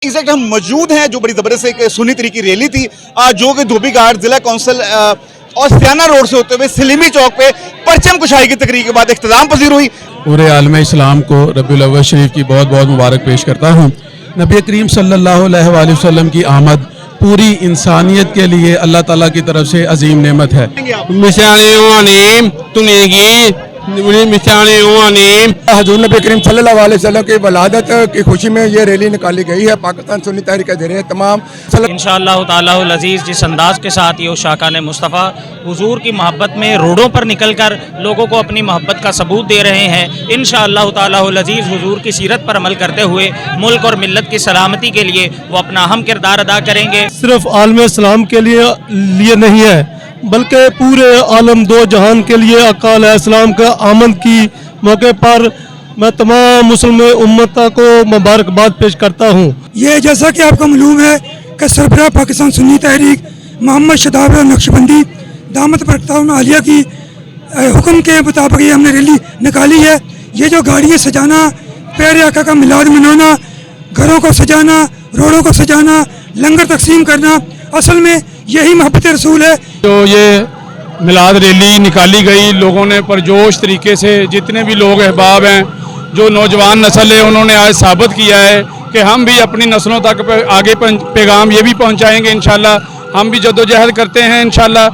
Exact ہم موجود ہیں جو بڑی زبردست ایک سنی طریقی ریلی تھی جو کہ دھوبی گھاٹ ضلع کونسل اور سیانہ روڈ سے ہوتے ہوئے سلیمی چوک پہ پرچم کشائی کی تقریب کے بعد اختتام پذیر ہوئی. پورے عالم اسلام کو ربیع الاول شریف کی بہت بہت مبارک پیش کرتا ہوں. نبی کریم صلی اللہ علیہ وآلہ وسلم کی آمد پوری انسانیت کے لیے اللہ تعالیٰ کی طرف سے عظیم نعمت ہے. حضور نبی کریم صلی اللہ علیہ وسلم کی ولادت کی خوشی میں یہ ریلی نکالی گئی ہے. پاکستان سنی تحریک کے ذریعے تمام انشاءاللہ تعالی العزیز جس انداز کے ساتھ یہ اشاقہ نے مصطفیٰ حضور کی محبت میں روڈوں پر نکل کر لوگوں کو اپنی محبت کا ثبوت دے رہے ہیں, انشاءاللہ تعالی العزیز حضور کی سیرت پر عمل کرتے ہوئے ملک اور ملت کی سلامتی کے لیے وہ اپنا اہم کردار ادا کریں گے. صرف عالم اسلام کے لیے نہیں ہے بلکہ پورے عالم دو جہان کے لیے آقا علیہ السلام کا آمد کی موقع پر میں تمام مسلم امت کو مبارکباد پیش کرتا ہوں. یہ جیسا کہ آپ کو معلوم ہے کہ سربراہ پاکستان سنی تحریک محمد شہاب نقشبندی دامت برکاتہ عالیہ کی حکم کے مطابق یہ ہم نے ریلی نکالی ہے. یہ جو گاڑیاں سجانا, پیارے آقا کا میلاد منانا, گھروں کو سجانا, روڈوں کو سجانا, لنگر تقسیم کرنا, اصل میں یہی محبت رسول ہے. جو یہ میلاد ریلی نکالی گئی, لوگوں نے پرجوش طریقے سے, جتنے بھی لوگ احباب ہیں, جو نوجوان نسل ہے, انہوں نے آج ثابت کیا ہے کہ ہم بھی اپنی نسلوں تک آگے پیغام یہ بھی پہنچائیں گے. انشاءاللہ ہم بھی جدوجہد کرتے ہیں. انشاءاللہ